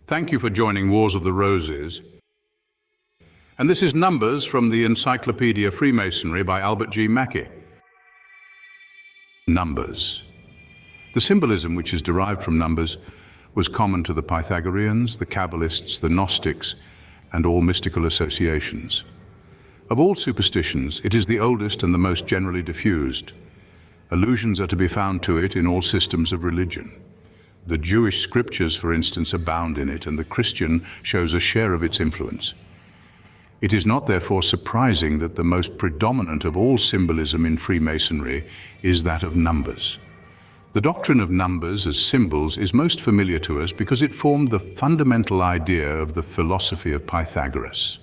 Thank you for joining Wars of the Roses. And this is Numbers from the Encyclopedia of Freemasonry by Albert G. Mackey. Numbers. The symbolism which is derived from numbers was common to the Pythagoreans, the Kabbalists, the Gnostics, and all mystical associations. Of all superstitions, it is the oldest and the most generally diffused. Allusions are to be found to it in all systems of religion. The Jewish scriptures, for instance, abound in it, and the Christian shows a share of its influence. It is not therefore surprising that the most predominant of all symbolism in Freemasonry is that of numbers. The doctrine of numbers as symbols is most familiar to us because it formed the fundamental idea of the philosophy of Pythagoras.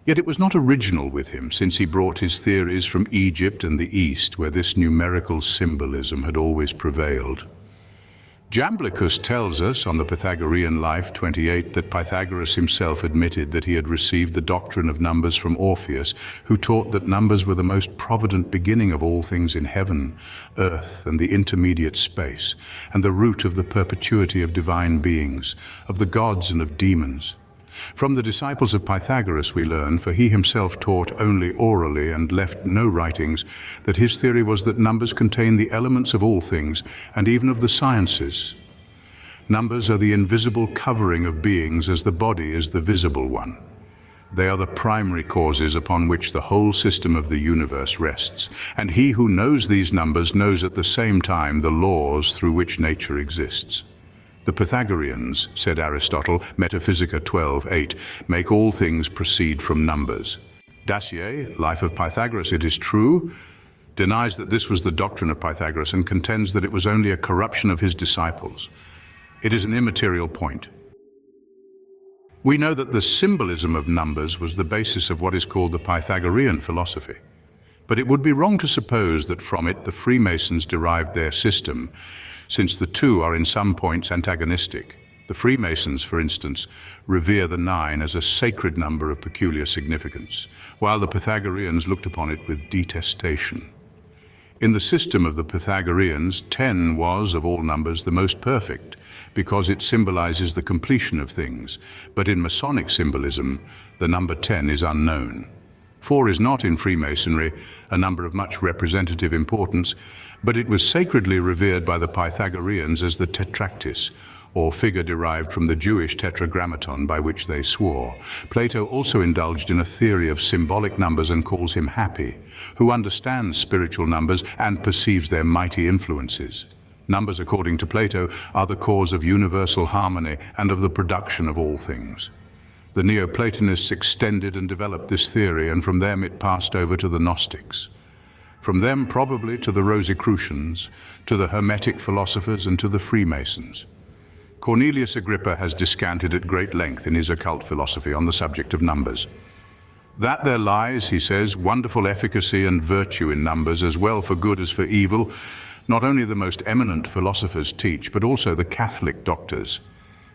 Yet it was not original with him, since he brought his theories from Egypt and the East, where this numerical symbolism had always prevailed. Jamblicus tells us on the Pythagorean Life 28 that Pythagoras himself admitted that he had received the doctrine of numbers from Orpheus, who taught that numbers were the most provident beginning of all things in heaven, earth, and the intermediate space, and the root of the perpetuity of divine beings, of the gods and of demons. From the disciples of Pythagoras we learn, for he himself taught only orally and left no writings, that his theory was that numbers contain the elements of all things, and even of the sciences. Numbers are the invisible covering of beings as the body is the visible one. They are the primary causes upon which the whole system of the universe rests, and he who knows these numbers knows at the same time the laws through which nature exists. The Pythagoreans, said Aristotle, Metaphysica 12:8, make all things proceed from numbers. Dacier, Life of Pythagoras, it is true, denies that this was the doctrine of Pythagoras and contends that it was only a corruption of his disciples. It is an immaterial point. We know that the symbolism of numbers was the basis of what is called the Pythagorean philosophy. But it would be wrong to suppose that from it the Freemasons derived their system, since the two are in some points antagonistic. The Freemasons, for instance, revere the 9 as a sacred number of peculiar significance, while the Pythagoreans looked upon it with detestation. In the system of the Pythagoreans, 10 was, of all numbers, the most perfect, because it symbolizes the completion of things, but in Masonic symbolism, the number 10 is unknown. 4 is not in Freemasonry a number of much representative importance, but it was sacredly revered by the Pythagoreans as the tetractys, or figure derived from the Jewish tetragrammaton by which they swore. Plato also indulged in a theory of symbolic numbers and calls him Happy, who understands spiritual numbers and perceives their mighty influences. Numbers, according to Plato, are the cause of universal harmony and of the production of all things. The Neoplatonists extended and developed this theory, and from them it passed over to the Gnostics. From them probably to the Rosicrucians, to the Hermetic philosophers, and to the Freemasons. Cornelius Agrippa has descanted at great length in his occult philosophy on the subject of numbers. That there lies, he says, wonderful efficacy and virtue in numbers, as well for good as for evil, not only the most eminent philosophers teach, but also the Catholic doctors.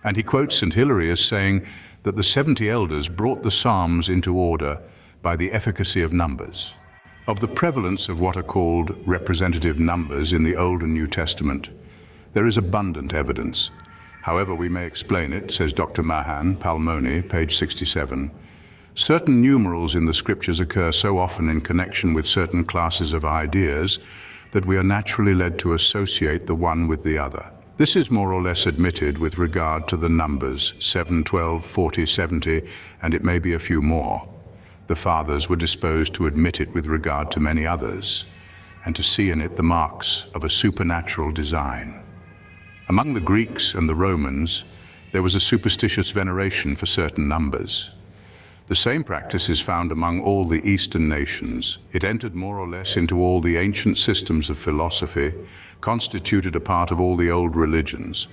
And he quotes St. Hilary as saying that the 70 elders brought the Psalms into order by the efficacy of numbers. Of the prevalence of what are called representative numbers in the Old and New Testament, there is abundant evidence. However we may explain it, says Dr. Mahan, Palmoni, page 67, certain numerals in the scriptures occur so often in connection with certain classes of ideas that we are naturally led to associate the one with the other. This is more or less admitted with regard to the numbers 7, 12, 40, 70, and it may be a few more. The fathers were disposed to admit it with regard to many others, and to see in it the marks of a supernatural design. Among the Greeks and the Romans, there was a superstitious veneration for certain numbers. The same practice is found among all the Eastern nations. It entered more or less into all the ancient systems of philosophy, constituted a part of all the old religions,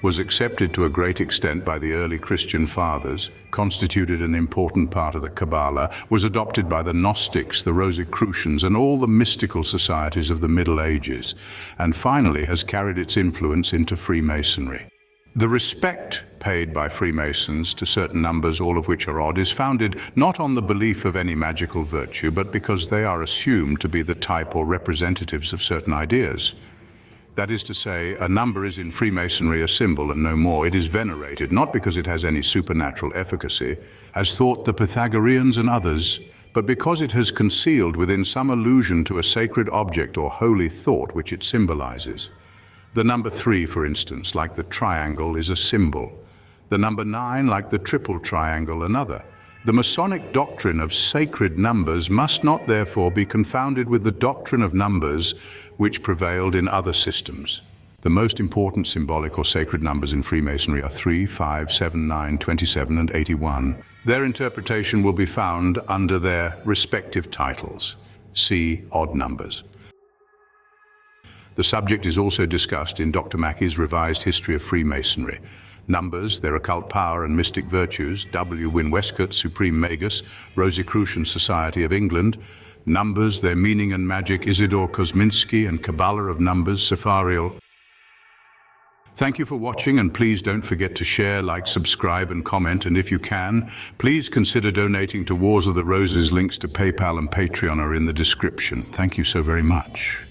was accepted to a great extent by the early Christian fathers, constituted an important part of the Kabbalah, was adopted by the Gnostics, the Rosicrucians, and all the mystical societies of the Middle Ages, and finally has carried its influence into Freemasonry. The respect paid by Freemasons to certain numbers, all of which are odd, is founded not on the belief of any magical virtue, but because they are assumed to be the type or representatives of certain ideas. That is to say, a number is in Freemasonry a symbol and no more. It is venerated, not because it has any supernatural efficacy, as thought the Pythagoreans and others, but because it has concealed within some allusion to a sacred object or holy thought which it symbolizes. The number 3, for instance, like the triangle, is a symbol. The number 9, like the triple triangle, another. The Masonic doctrine of sacred numbers must not therefore be confounded with the doctrine of numbers which prevailed in other systems. The most important symbolic or sacred numbers in Freemasonry are 3, 5, 7, 9, 27, and 81. Their interpretation will be found under their respective titles. See odd numbers. The subject is also discussed in Dr. Mackey's revised history of Freemasonry. Numbers, their occult power and mystic virtues, W. Wynne Westcott, Supreme Magus, Rosicrucian Society of England. Numbers, their meaning and magic, Isidore Kosminski and Kabbalah of Numbers, Safariel. Thank you for watching, and please don't forget to share, like, subscribe and comment, and if you can, please consider donating to Wars of the Roses. Links to PayPal and Patreon are in the description. Thank you so very much.